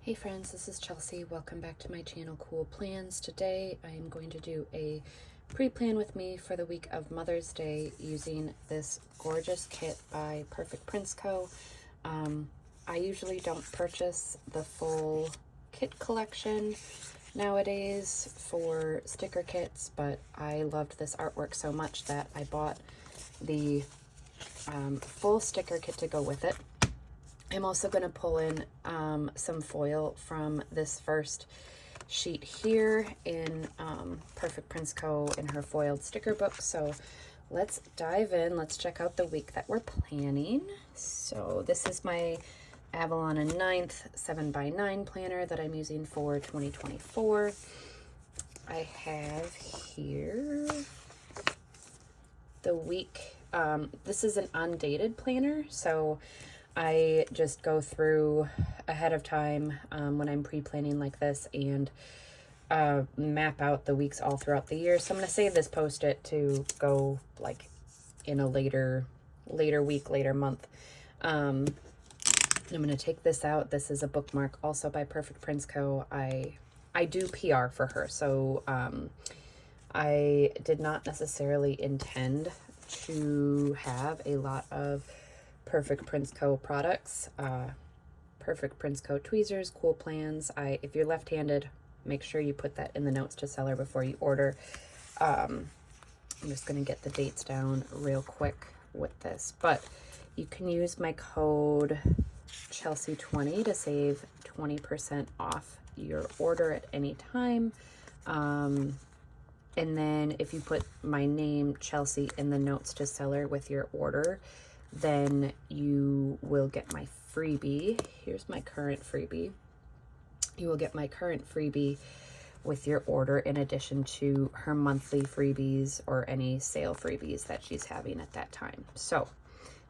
Hey friends, this is Chelsea. Welcome back to my channel, Cool Plans. Today I am going to do a pre-plan with me for the week of Mother's Day using this gorgeous kit by PerfectPrintsCo. I usually don't purchase the full kit collection nowadays for sticker kits, but I loved this artwork so much that I bought the full sticker kit to go with it. I'm also going to pull in some foil from this first sheet here in PerfectPrintsCo in her foiled sticker book. So let's dive in. Let's check out the week that we're planning. So this is my Avalon and 9th 7x9 planner that I'm using for 2024. I have here the week. This is an undated planner, so I just go through ahead of time when I'm pre-planning like this and map out the weeks all throughout the year. So I'm going to save this post-it to go like in a later week, later month. I'm going to take this out. This is a bookmark also by PerfectPrintsCo. I do PR for her, so I did not necessarily intend to have a lot of PerfectPrintsCo products, PerfectPrintsCo tweezers, cool plans. If you're left-handed, make sure you put that in the notes to seller before you order. I'm just going to get the dates down real quick with this, but you can use my code Chelsea20 to save 20% off your order at any time. And then if you put my name, Chelsea, in the notes to seller with your order, then you will get my freebie. Here's my current freebie. You will get my current freebie with your order in addition to her monthly freebies or any sale freebies that she's having at that time. So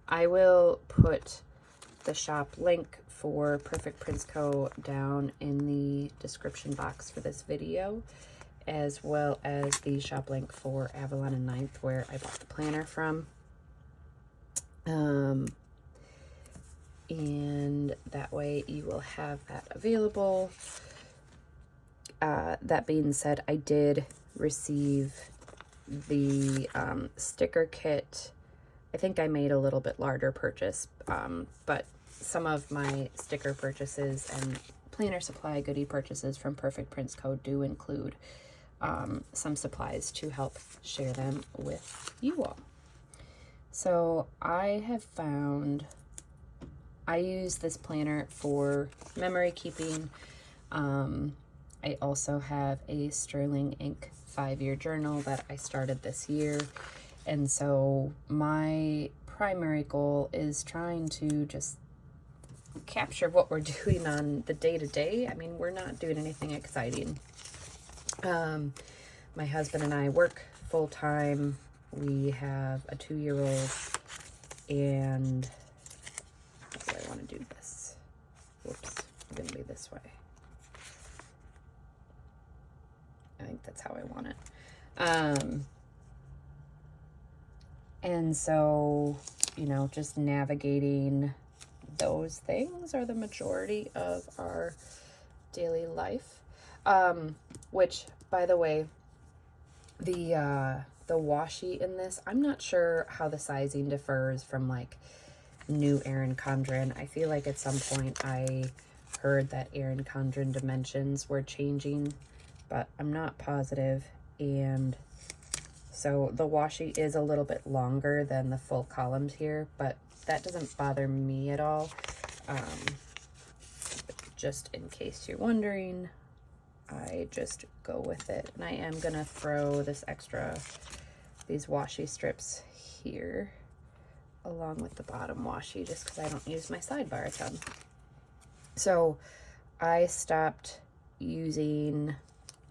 I will put the shop link for PerfectPrintsCo down in the description box for this video, as well as the shop link for Avalon and 9th where I bought the planner from. And that way you will have that available. That being said, I did receive the sticker kit. I think I made a little bit larger purchase, but some of my sticker purchases and planner supply goodie purchases from PerfectPrintsCo do include some supplies to help share them with you all. So I have found, I use this planner for memory keeping. I also have a Sterling ink 5-year journal that I started this year. And so my primary goal is trying to just capture what we're doing on the day-to-day. I mean, we're not doing anything exciting. My husband and I work full-time. We have a 2-year-old, and how do I want to do this? Whoops, I'm going to be this way. I think that's how I want it. And so, you know, just navigating those things are the majority of our daily life. Which, by the way, the washi in this, I'm not sure how the sizing differs from like new Erin Condren. I feel like at some point I heard that Erin Condren dimensions were changing, but I'm not positive. And so the washi is a little bit longer than the full columns here, but that doesn't bother me at all. Just in case you're wondering, I just go with it. And I am gonna throw these washi strips here along with the bottom washi just because I don't use my sidebar a ton. So I stopped using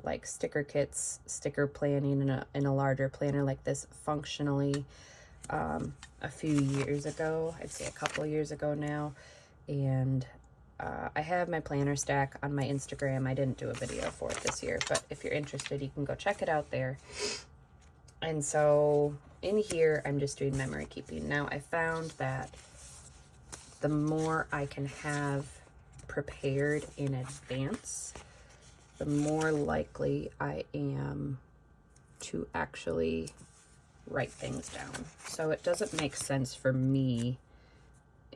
like sticker kits, sticker planning in a larger planner like this functionally a few years ago. I'd say a couple of years ago now. And I have my planner stack on my Instagram. I didn't do a video for it this year, but if you're interested, you can go check it out there. And so in here, I'm just doing memory keeping. Now, I found that the more I can have prepared in advance, the more likely I am to actually write things down. So it doesn't make sense for me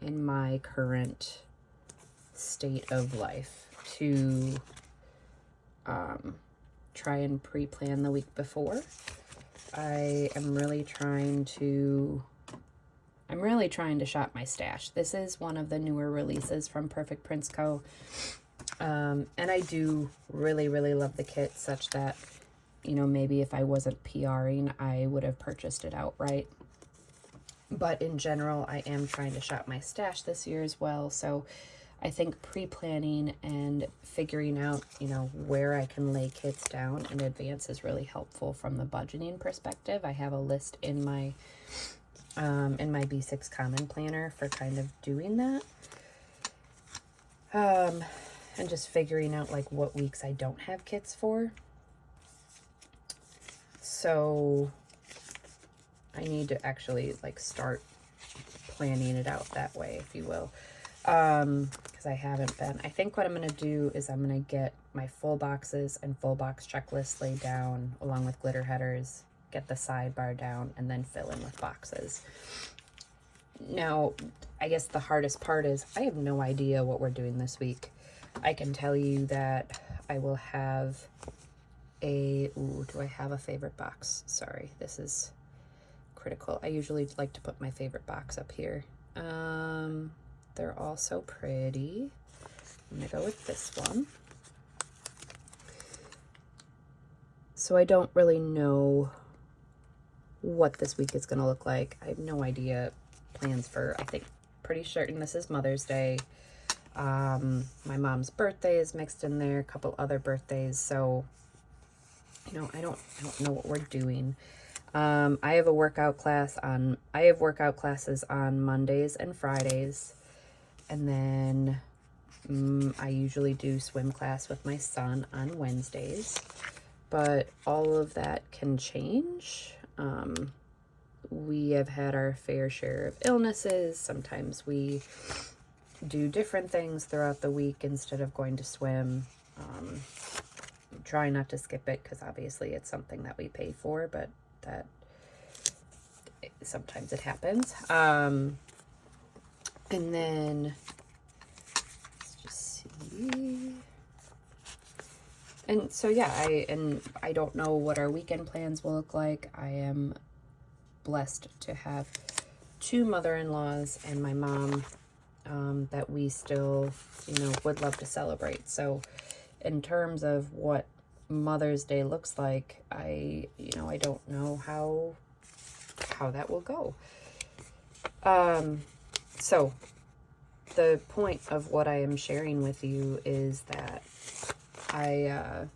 in my current state of life to try and pre-plan the week before. I'm really trying to shop my stash. This is one of the newer releases from PerfectPrintsCo. And I do really, really love the kit, such that, you know, maybe if I wasn't PRing, I would have purchased it outright. But in general, I am trying to shop my stash this year as well. So I think pre-planning and figuring out, you know, where I can lay kits down in advance is really helpful from the budgeting perspective. I have a list in my B6 Common Planner for kind of doing that. And just figuring out like what weeks I don't have kits for. So I need to actually like start planning it out that way, if you will. Because I haven't been. I think what I'm going to do is I'm going to get my full boxes and full box checklist laid down along with glitter headers, get the sidebar down, and then fill in with boxes. Now, I guess the hardest part is I have no idea what we're doing this week. I can tell you that I will have do I have a favorite box? Sorry, this is critical. I usually like to put my favorite box up here. They're all so pretty. I'm gonna go with this one. So I don't really know what this week is gonna look like. I have no idea. Plans for, I think, pretty certain this is Mother's Day. My mom's birthday is mixed in there, a couple other birthdays, so you know, I don't know what we're doing. I have workout classes on Mondays and Fridays, and then I usually do swim class with my son on Wednesdays, but all of that can change. We have had our fair share of illnesses. Sometimes we do different things throughout the week instead of going to swim. Try not to skip it because obviously it's something that we pay for, but that sometimes it happens. And then let's just see. And so yeah, I don't know what our weekend plans will look like. I am blessed to have two mother-in-laws and my mom that we still, you know, would love to celebrate. So in terms of what Mother's Day looks like, I don't know how that will go. So the point of what I am sharing with you is that I'm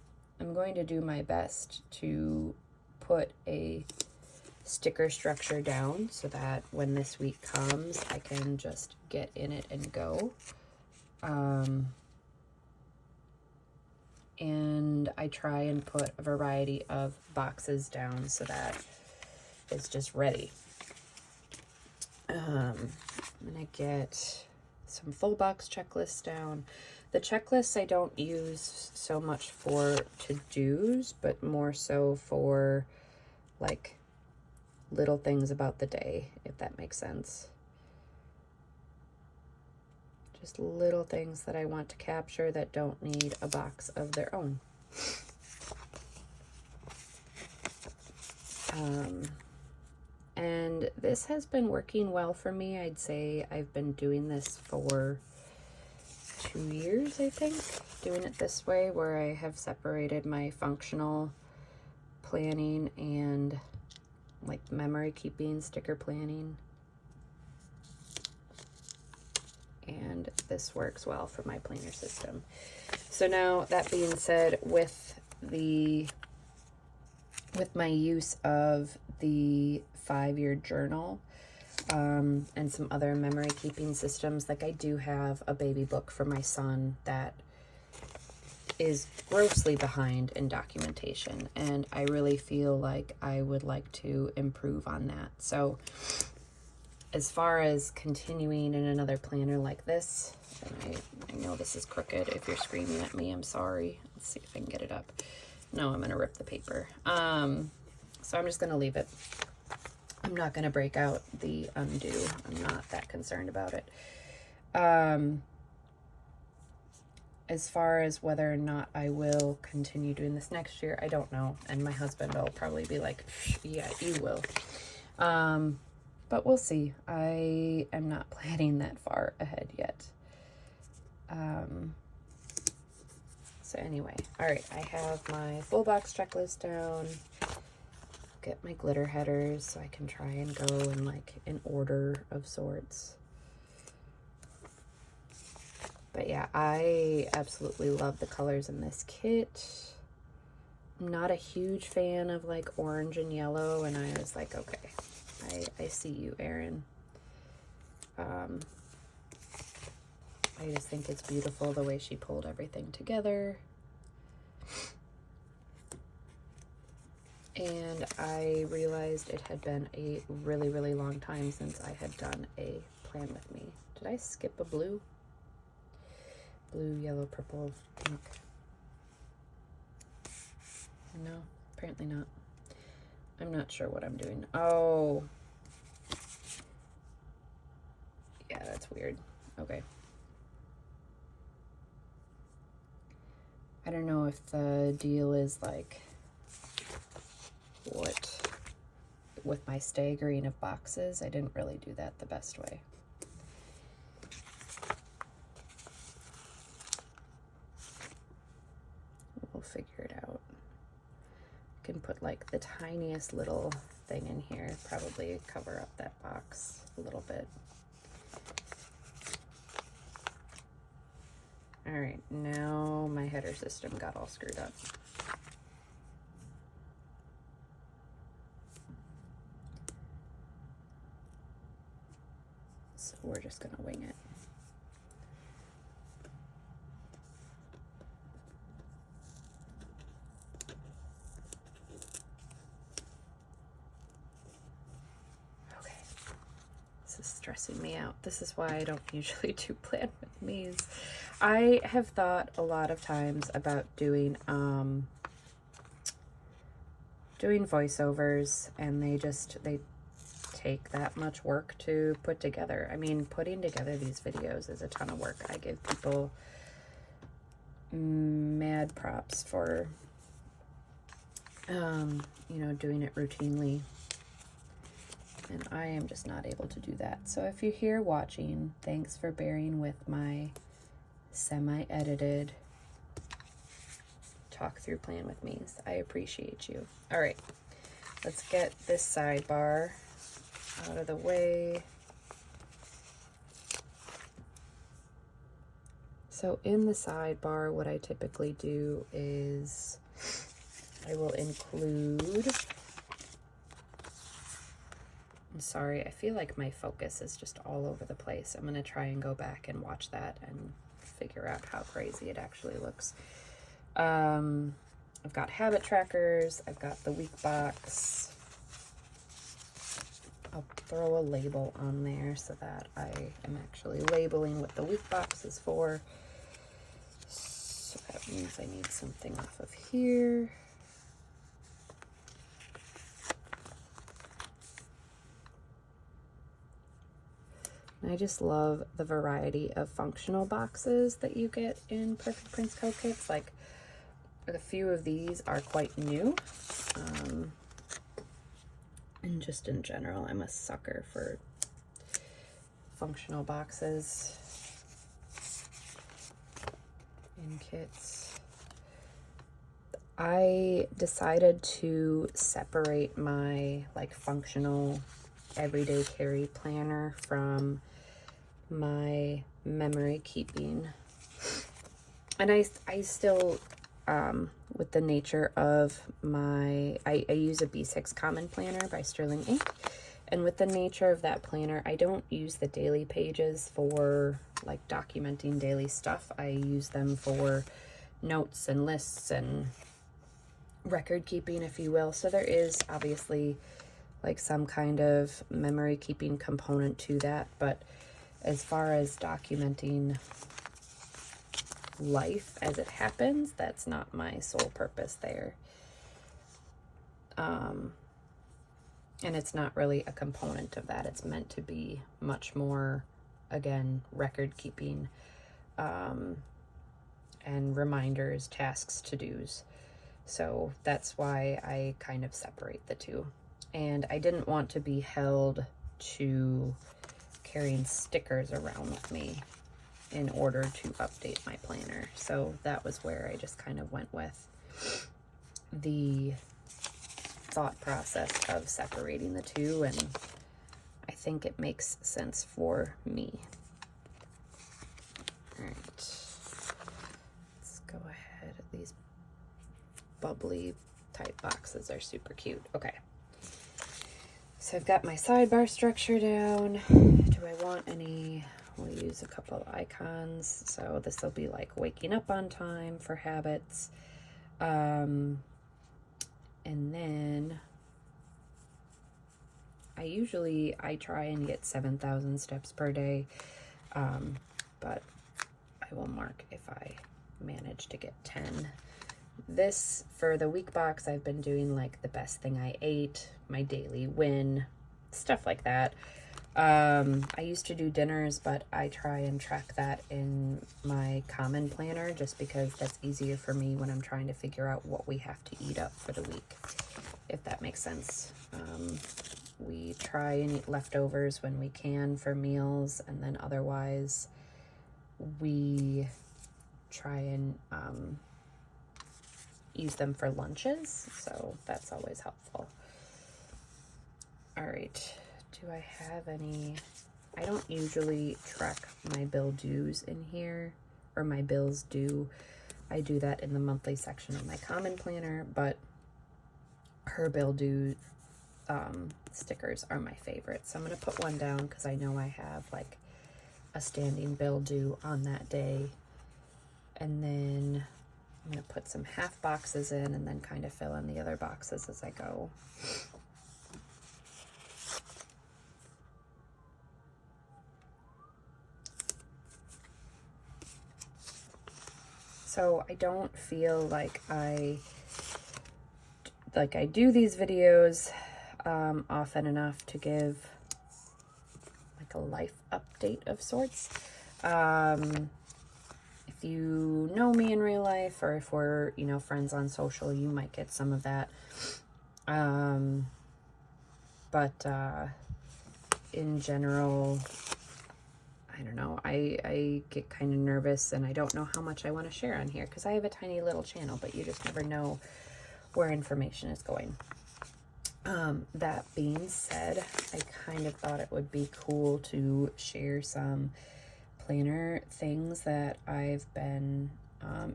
going to do my best to put a sticker structure down so that when this week comes, I can just get in it and go. And I try and put a variety of boxes down so that it's just ready. I'm gonna get some full box checklists down. The checklists I don't use so much for to-dos, but more so for like little things about the day, if that makes sense. Just little things that I want to capture that don't need a box of their own. And this has been working well for me. I'd say I've been doing this for 2 years, I think, doing it this way, where I have separated my functional planning and like memory keeping, sticker planning. And this works well for my planner system. So now, that being said, with my use of the 5-year journal and some other memory keeping systems, like I do have a baby book for my son that is grossly behind in documentation, and I really feel like I would like to improve on that. So as far as continuing in another planner like this, and I know this is crooked. If you're screaming at me, I'm sorry. Let's see if I can get it up. No, I'm gonna rip the paper. So I'm just gonna leave it. I'm not gonna break out the undo. I'm not that concerned about it. As far as whether or not I will continue doing this next year, I don't know. And my husband will probably be like, yeah, you will. But we'll see. I am not planning that far ahead yet. So anyway, all right, I have my full box checklist down. Get my glitter headers so I can try and go in like an order of sorts. But yeah, I absolutely love the colors in this kit. I'm not a huge fan of like orange and yellow, and I was like, okay, I see you, Erin. I just think it's beautiful the way she pulled everything together. And I realized it had been a really, really long time since I had done a plan with me. Did I skip a blue? Blue, yellow, purple, pink. No, apparently not. I'm not sure what I'm doing. Oh. Yeah, that's weird. Okay. I don't know if the deal is like what with my staggering of boxes. I didn't really do that the best way. We'll figure it out. I can put like the tiniest little thing in here, probably cover up that box a little bit. All right, now my header system got all screwed up. So we're just gonna wing it. Okay, this is stressing me out. This is why I don't usually do plan with me's. I have thought a lot of times about doing voiceovers, and they take that much work to put together. I mean, putting together these videos is a ton of work. I give people mad props for you know, doing it routinely, and I am just not able to do that. So if you're here watching, thanks for bearing with my semi-edited talk through plan with me. I appreciate you. All right, let's get this sidebar out of the way. So in the sidebar, what I typically do is I will include, I'm sorry, I feel like my focus is just all over the place. I'm going to try and go back and watch that and figure out how crazy it actually looks. I've got habit trackers. I've got the week box. I'll throw a label on there so that I am actually labeling what the week box is for. So that means I need something off of here. And I just love the variety of functional boxes that you get in PerfectPrintsCo kits. Like, a few of these are quite new. And just in general, I'm a sucker for functional boxes in kits. I decided to separate my like functional everyday carry planner from my memory keeping, and I still with the nature of my I use a B6 common planner by Sterling Ink, and with the nature of that planner, I don't use the daily pages for like documenting daily stuff. I use them for notes and lists and record keeping, if you will. So there is obviously like some kind of memory keeping component to that. But as far as documenting life as it happens, that's not my sole purpose there. And it's not really a component of that. It's meant to be much more, again, record keeping, and reminders, tasks, to-dos. So that's why I kind of separate the two. And I didn't want to be held to carrying stickers around with me in order to update my planner. So that was where I just kind of went with the thought process of separating the two, and I think it makes sense for me. All right, let's go ahead. These bubbly type boxes are super cute. Okay, so I've got my sidebar structure down. Do I want any? We'll use a couple icons. So this will be like waking up on time for habits. And then I try and get 7,000 steps per day. But I will mark if I manage to get 10. This, for the week box, I've been doing like the best thing I ate, my daily win, stuff like that. I used to do dinners, but I try and track that in my common planner just because that's easier for me when I'm trying to figure out what we have to eat up for the week, if that makes sense. We try and eat leftovers when we can for meals, and then otherwise we try and use them for lunches, so that's always helpful. All right. Do I have any? I don't usually track my bill dues in here, or my bills due. I do that in the monthly section of my common planner, but her bill due stickers are my favorite. So I'm going to put one down because I know I have like a standing bill due on that day. And then I'm going to put some half boxes in and then kind of fill in the other boxes as I go. So I don't feel like I do these videos often enough to give like a life update of sorts. If you know me in real life, or if we're, friends on social, you might get some of that. But in general, I don't know, I get kind of nervous, and I don't know how much I want to share on here because I have a tiny little channel, but you just never know where information is going. That being said, I kind of thought it would be cool to share some planner things that I've been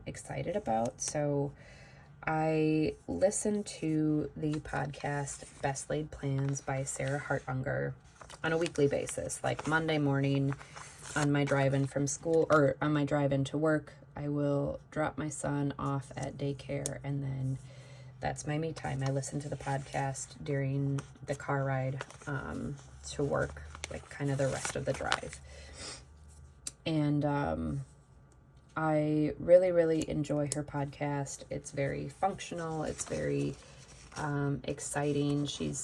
excited about. So I listen to the podcast Best Laid Plans by Sarah Hartunger on a weekly basis, like Monday morning on my drive-in from school, or on my drive-in to work. I will drop my son off at daycare, and then that's my me time. I listen to the podcast during the car ride to work, like kind of the rest of the drive. And I really, really enjoy her podcast. It's very functional. It's very exciting. She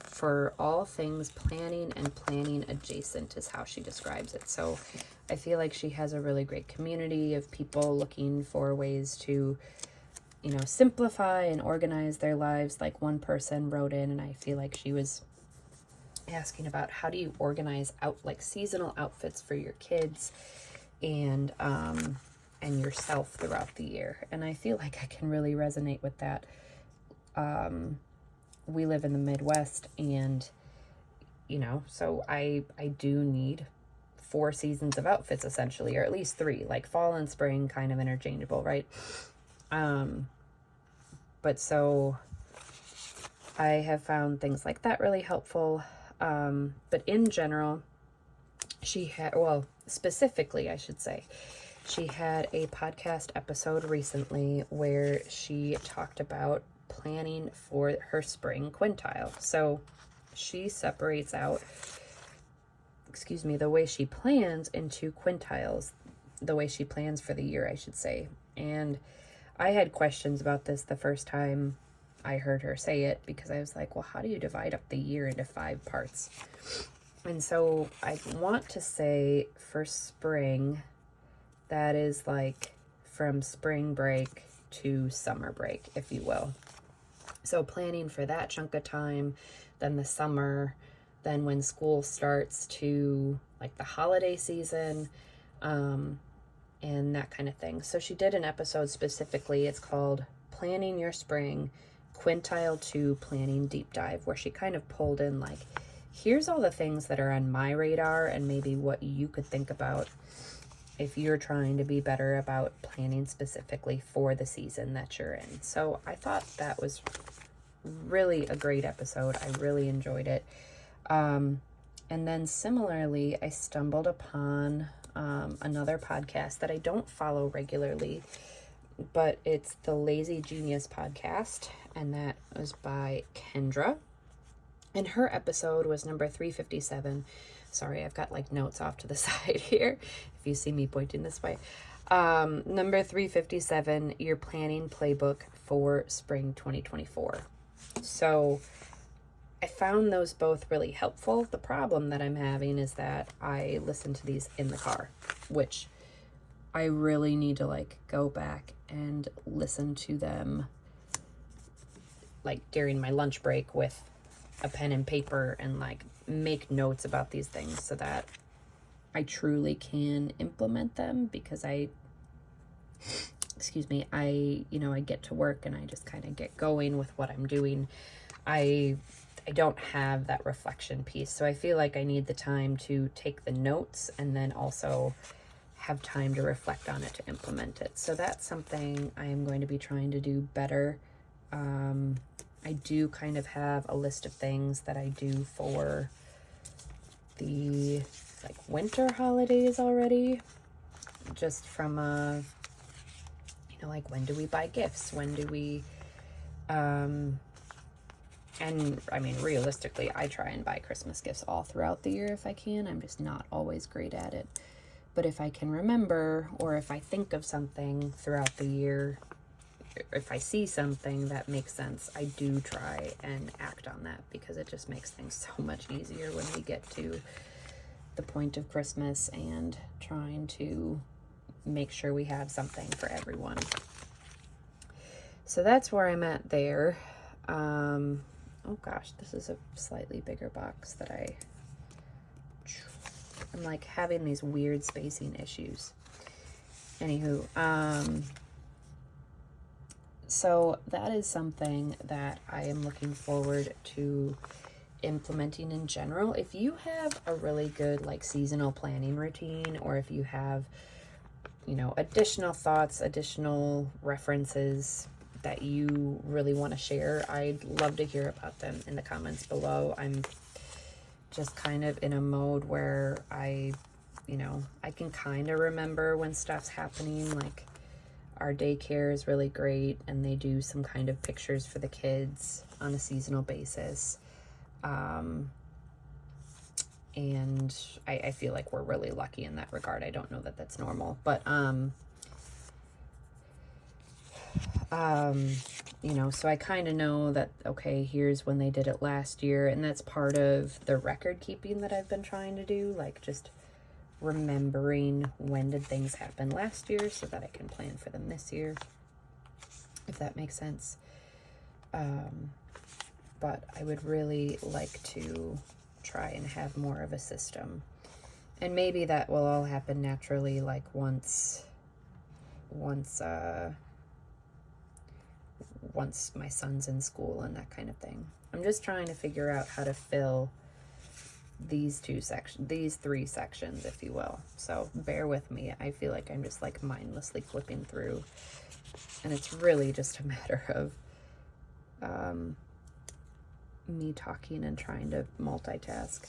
for all things planning and planning adjacent is how she describes it. So I feel like she has a really great community of people looking for ways to, simplify and organize their lives. Like one person wrote in, and I feel like she was asking about how do you organize out like seasonal outfits for your kids and yourself throughout the year. And I feel like I can really resonate with that. We live in the Midwest, and so I do need 4 seasons of outfits essentially, or at least 3, like fall and spring, kind of interchangeable, right? But so I have found things like that really helpful. But in general, specifically, I should say, she had a podcast episode recently where she talked about planning for her spring quintile. So she separates out, the way she plans into quintiles, the way she plans for the year, I should say. And I had questions about this the first time I heard her say it, because I was like, well, how do you divide up the year into 5 parts? And so I want to say for spring, that is like from spring break to summer break, if you will. So planning for that chunk of time, then the summer, then when school starts to like the holiday season, and that kind of thing. So she did an episode specifically, it's called Planning Your Spring, Quintile 2 Planning Deep Dive, where she kind of pulled in like, here's all the things that are on my radar and maybe what you could think about if you're trying to be better about planning specifically for the season that you're in. So I thought that was really a great episode. I really enjoyed it. And then similarly, I stumbled upon another podcast that I don't follow regularly, but it's the Lazy Genius podcast, and that was by Kendra. And her episode was number 357. Sorry, I've got like notes off to the side here, if you see me pointing this way. Number 357, your planning playbook for spring 2024. So I found those both really helpful. The problem that I'm having is that I listen to these in the car, which I really need to like go back and listen to them like during my lunch break with a pen and paper and like make notes about these things so that I truly can implement them, because I get to work and I just kind of get going with what I'm doing. I don't have that reflection piece. So I feel like I need the time to take the notes and then also have time to reflect on it to implement it. So that's something I am going to be trying to do better. I do kind of have a list of things that I do for the like winter holidays already, just from like when do we buy gifts? When do we and I mean, realistically, I try and buy Christmas gifts all throughout the year if I can. I'm just not always great at it. But if I can remember, or if I think of something throughout the year, if I see something that makes sense, I do try and act on that, because it just makes things so much easier when we get to the point of Christmas and trying to make sure we have something for everyone. So that's where I'm at there. Oh gosh, this is a slightly bigger box that I'm like having these weird spacing issues. Anywho, so that is something that I am looking forward to implementing in general. If you have a really good like seasonal planning routine, or if you have, additional thoughts, additional references that you really want to share, I'd love to hear about them in the comments below. I'm just kind of in a mode where I can kind of remember when stuff's happening. Like our daycare is really great, and they do some kind of pictures for the kids on a seasonal basis. And I feel like we're really lucky in that regard. I don't know that that's normal, but, so I kind of know that, okay, here's when they did it last year, and that's part of the record keeping that I've been trying to do, like just remembering when did things happen last year so that I can plan for them this year, if that makes sense. But I would really like to try and have more of a system, and maybe that will all happen naturally, like once my son's in school and that kind of thing. I'm just trying to figure out how to fill these 3 sections, if you will. So bear with me. I feel like I'm just like mindlessly flipping through, and it's really just a matter of me talking and trying to multitask,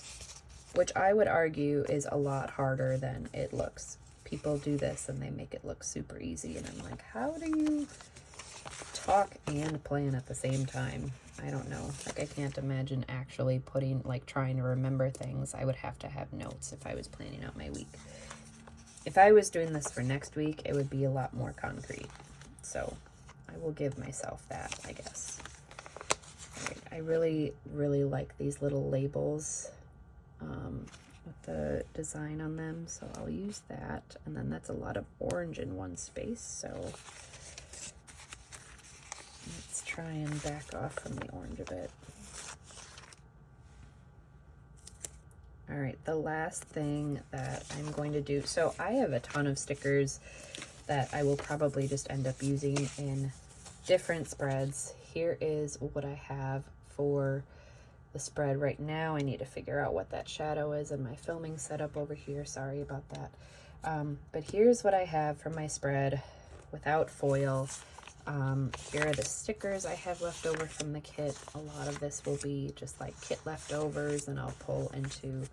which I would argue is a lot harder than it looks. People do this and they make it look super easy, and I'm like, how do you talk and plan at the same time. I don't know. Like, I can't imagine actually putting, like, trying to remember things. I would have to have notes if I was planning out my week. If I was doing this for next week, it would be a lot more concrete. So I will give myself that, I guess. All right. I really, really like these little labels with the design on them. So I'll use that. And then that's a lot of orange in one space. So let's try and back off from the orange a bit. All right, the last thing that I'm going to do, so I have a ton of stickers that I will probably just end up using in different spreads. Here is what I have for the spread right now. I need to figure out what that shadow is in my filming setup over here. Sorry about that. But here's what I have for my spread without foil. Here are the stickers I have left over from the kit. A lot of this will be just like kit leftovers, and I'll pull into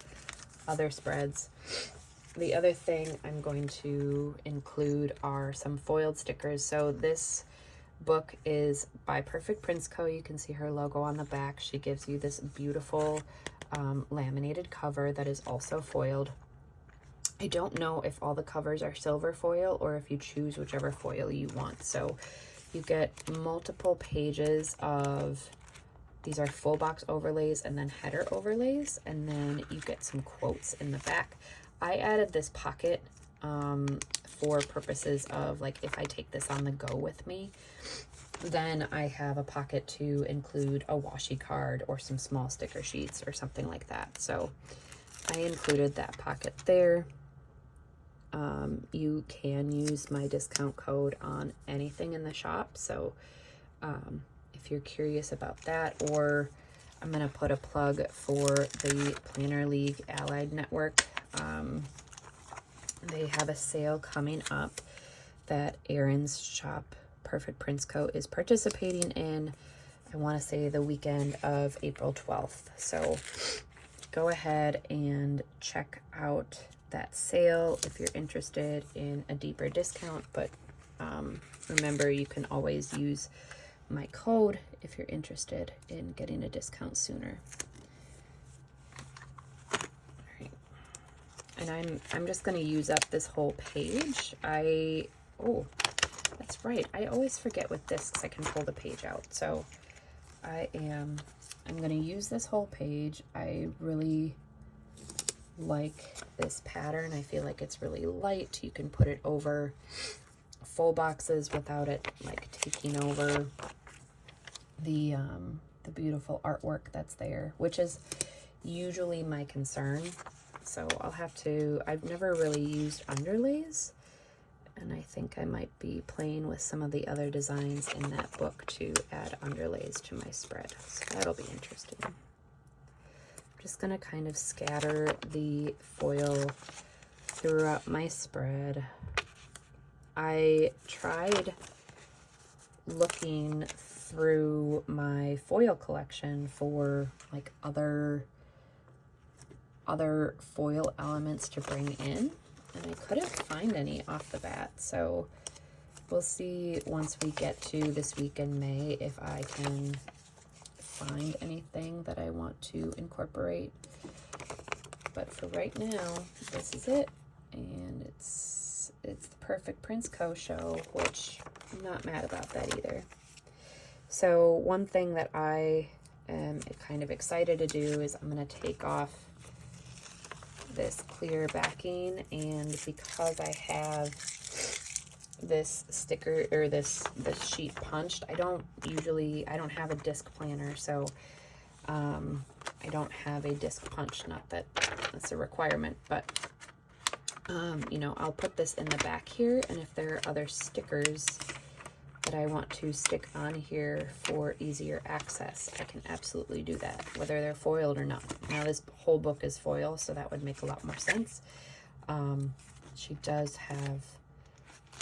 other spreads. The other thing I'm going to include are some foiled stickers. So this book is by PerfectPrintsCo. You can see her logo on the back. She gives you this beautiful laminated cover that is also foiled. I don't know if all the covers are silver foil or if you choose whichever foil you want. So you get multiple pages of, these are full box overlays and then header overlays, and then you get some quotes in the back. I added this pocket for purposes of, like, if I take this on the go with me, then I have a pocket to include a washi card or some small sticker sheets or something like that. So I included that pocket there. You can use my discount code on anything in the shop. So if you're curious about that, or I'm going to put a plug for the Planner League Allied Network. They have a sale coming up that Erin's shop, PerfectPrintsCo, is participating in. I want to say the weekend of April 12th. So go ahead and check out that sale if you're interested in a deeper discount. But remember, you can always use my code if you're interested in getting a discount sooner. And I'm just going to use up this whole page. Oh, that's right. I always forget with discs I can pull the page out. So I'm going to use this whole page. I really like this pattern. I feel like it's really light. You can put it over full boxes without it like taking over the beautiful artwork that's there, which is usually my concern. So I've never really used underlays, and I think I might be playing with some of the other designs in that book to add underlays to my spread. So that'll be interesting. I'm just gonna kind of scatter the foil throughout my spread. I tried looking through my foil collection for like other foil elements to bring in, and I couldn't find any off the bat. So we'll see once we get to this week in May if I can find anything that I want to incorporate. But for right now, this is it, and it's the PerfectPrintsCo show, which I'm not mad about that either. So one thing that I am kind of excited to do is I'm going to take off this clear backing, and because I have this sticker or this sheet punched, I don't have a disc planner, so I don't have a disc punch. Not that that's a requirement, but you know, I'll put this in the back here, and if there are other stickers that I want to stick on here for easier access, I can absolutely do that, whether they're foiled or not. Now this whole book is foil, so that would make a lot more sense. She does have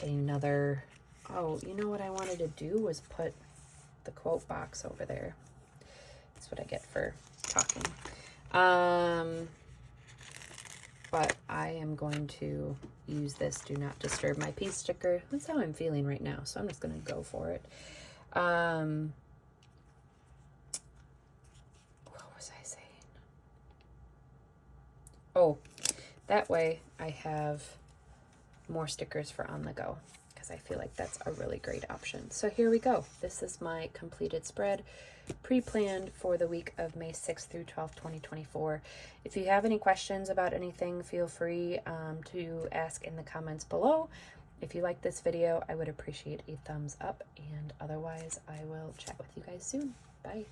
another, oh, you know what I wanted to do was put the quote box over there. That's what I get for talking. But I am going to use this Do Not Disturb My Peace sticker. That's how I'm feeling right now, so I'm just going to go for it. What was I saying? Oh, that way I have more stickers for on the go, because I feel like that's a really great option. So here we go. This is my completed spread, pre-planned for the week of May 6th through 12th, 2024. If you have any questions about anything, feel free to ask in the comments below. If you like this video, I would appreciate a thumbs up, and otherwise I will chat with you guys soon. Bye.